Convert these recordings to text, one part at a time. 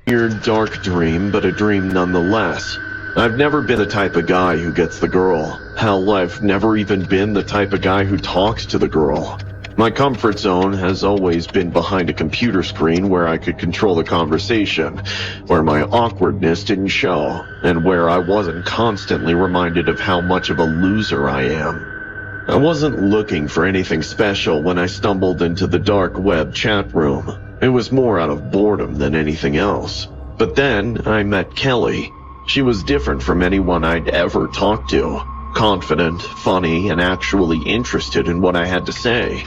Weird, dark dream, but a dream nonetheless. I've never been the type of guy who gets the girl. Hell, I've never even been the type of guy who talks to the girl. My comfort zone has always been behind a computer screen where I could control the conversation, where my awkwardness didn't show, and where I wasn't constantly reminded of how much of a loser I am. I wasn't looking for anything special when I stumbled into the dark web chat room. It was more out of boredom than anything else. But then I met Kelly. She was different from anyone I'd ever talked to. Confident, funny, and actually interested in what I had to say.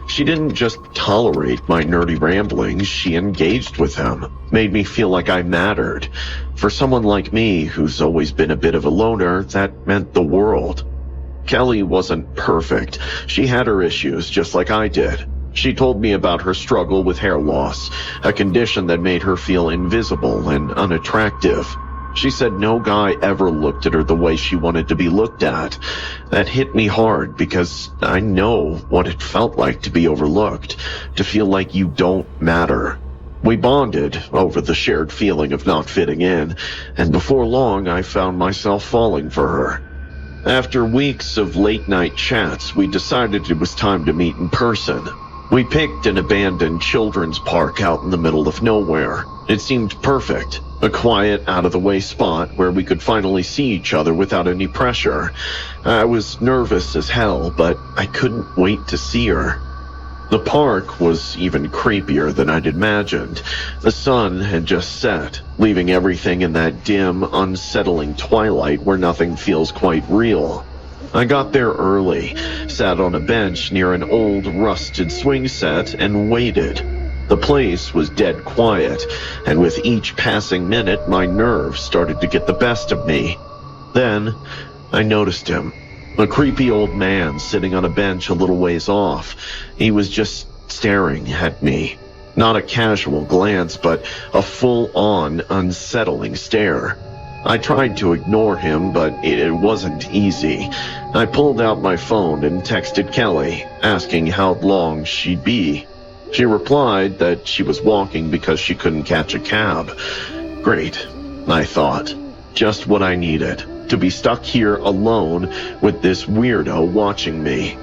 She didn't just tolerate my nerdy ramblings, she engaged with them, made me feel like I mattered. For someone like me, who's always been a bit of a loner, that meant the world. Kelly wasn't perfect. She had her issues, just like I did. She told me about her struggle with hair loss, a condition that made her feel invisible and unattractive. She said no guy ever looked at her the way she wanted to be looked at. That hit me hard because I know what it felt like to be overlooked, to feel like you don't matter. We bonded over the shared feeling of not fitting in, and before long I found myself falling for her. After weeks of late-night chats, we decided it was time to meet in person. We picked an abandoned children's park out in the middle of nowhere. It seemed perfect. A quiet, out-of-the-way spot where we could finally see each other without any pressure. I was nervous as hell, but I couldn't wait to see her. The park was even creepier than I'd imagined. The sun had just set, leaving everything in that dim, unsettling twilight where nothing feels quite real. I got there early, sat on a bench near an old, rusted swing set, and waited. The place was dead quiet, and with each passing minute, my nerves started to get the best of me. Then, I noticed him. A creepy old man sitting on a bench a little ways off. He was just staring at me. Not a casual glance, but a full-on, unsettling stare. I tried to ignore him, but it wasn't easy. I pulled out my phone and texted Kelly, asking how long she'd be. She replied that she was walking because she couldn't catch a cab. Great, I thought. Just what I needed, to be stuck here alone with this weirdo watching me.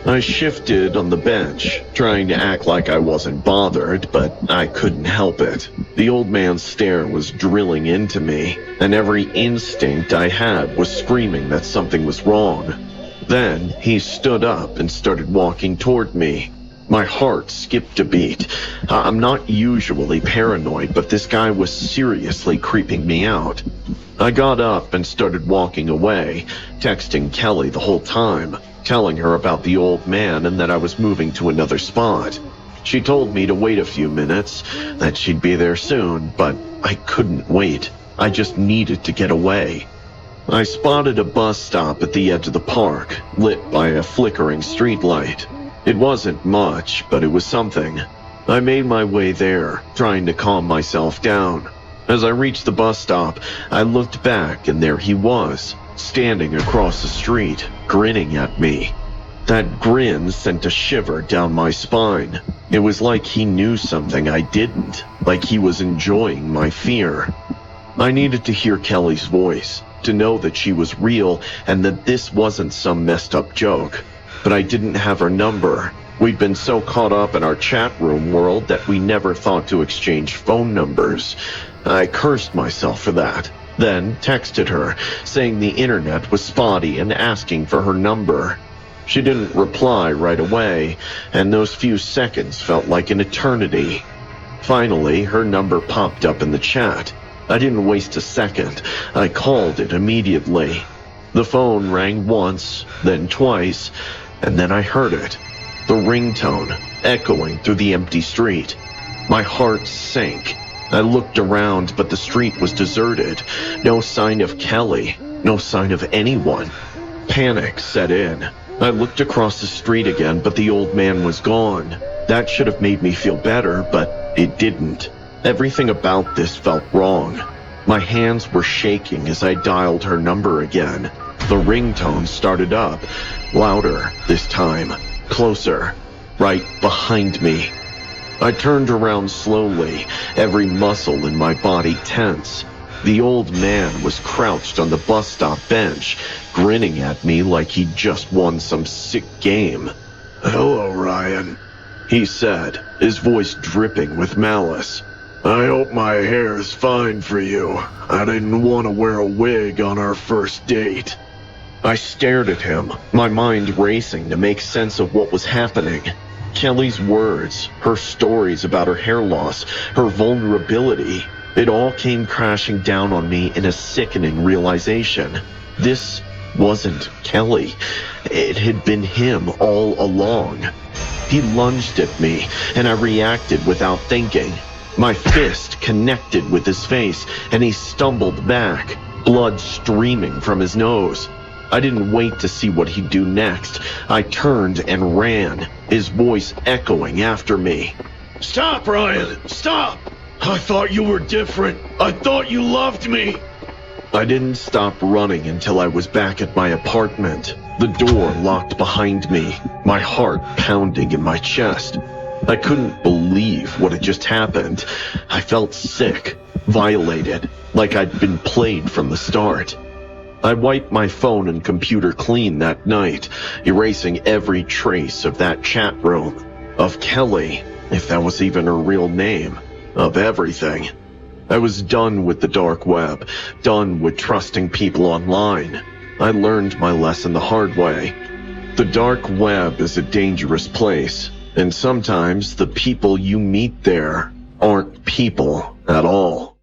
I shifted on the bench, trying to act like I wasn't bothered, but I couldn't help it. The old man's stare was drilling into me, and every instinct I had was screaming that something was wrong. Then he stood up and started walking toward me. My heart skipped a beat. I'm not usually paranoid, but this guy was seriously creeping me out. I got up and started walking away, texting Kelly the whole time, telling her about the old man and that I was moving to another spot. She told me to wait a few minutes, that she'd be there soon, but I couldn't wait. I just needed to get away. I spotted a bus stop at the edge of the park, lit by a flickering streetlight. It wasn't much, but it was something. I made my way there, trying to calm myself down. As I reached the bus stop, I looked back and there he was, standing across the street, grinning at me. That grin sent a shiver down my spine. It was like he knew something I didn't, like he was enjoying my fear. I needed to hear Kelly's voice, to know that she was real and that this wasn't some messed up joke. But I didn't have her number. We'd been so caught up in our chat room world that we never thought to exchange phone numbers. I cursed myself for that, then texted her, saying the internet was spotty and asking for her number. She didn't reply right away, and those few seconds felt like an eternity. Finally, her number popped up in the chat. I didn't waste a second. I called it immediately. The phone rang once, then twice, and then I heard it. The ringtone, echoing through the empty street. My heart sank. I looked around, but the street was deserted. No sign of Kelly. No sign of anyone. Panic set in. I looked across the street again, but the old man was gone. That should have made me feel better, but it didn't. Everything about this felt wrong. My hands were shaking as I dialed her number again. The ringtone started up, louder this time, closer, right behind me. I turned around slowly, every muscle in my body tense. The old man was crouched on the bus stop bench, grinning at me like he'd just won some sick game. "Hello, Ryan," he said, his voice dripping with malice. "I hope my hair is fine for you. I didn't want to wear a wig on our first date." I stared at him, my mind racing to make sense of what was happening. Kelly's words, her stories about her hair loss, her vulnerability, it all came crashing down on me in a sickening realization. This wasn't Kelly. It had been him all along. He lunged at me, and I reacted without thinking. My fist connected with his face, and he stumbled back, blood streaming from his nose. I didn't wait to see what he'd do next. I turned and ran, his voice echoing after me. "Stop, Ryan! Stop! I thought you were different. I thought you loved me." I didn't stop running until I was back at my apartment, the door locked behind me, my heart pounding in my chest. I couldn't believe what had just happened. I felt sick, violated, like I'd been played from the start. I wiped my phone and computer clean that night, erasing every trace of that chat room, of Kelly, if that was even her real name, of everything. I was done with the dark web, done with trusting people online. I learned my lesson the hard way. The dark web is a dangerous place, and sometimes the people you meet there aren't people at all.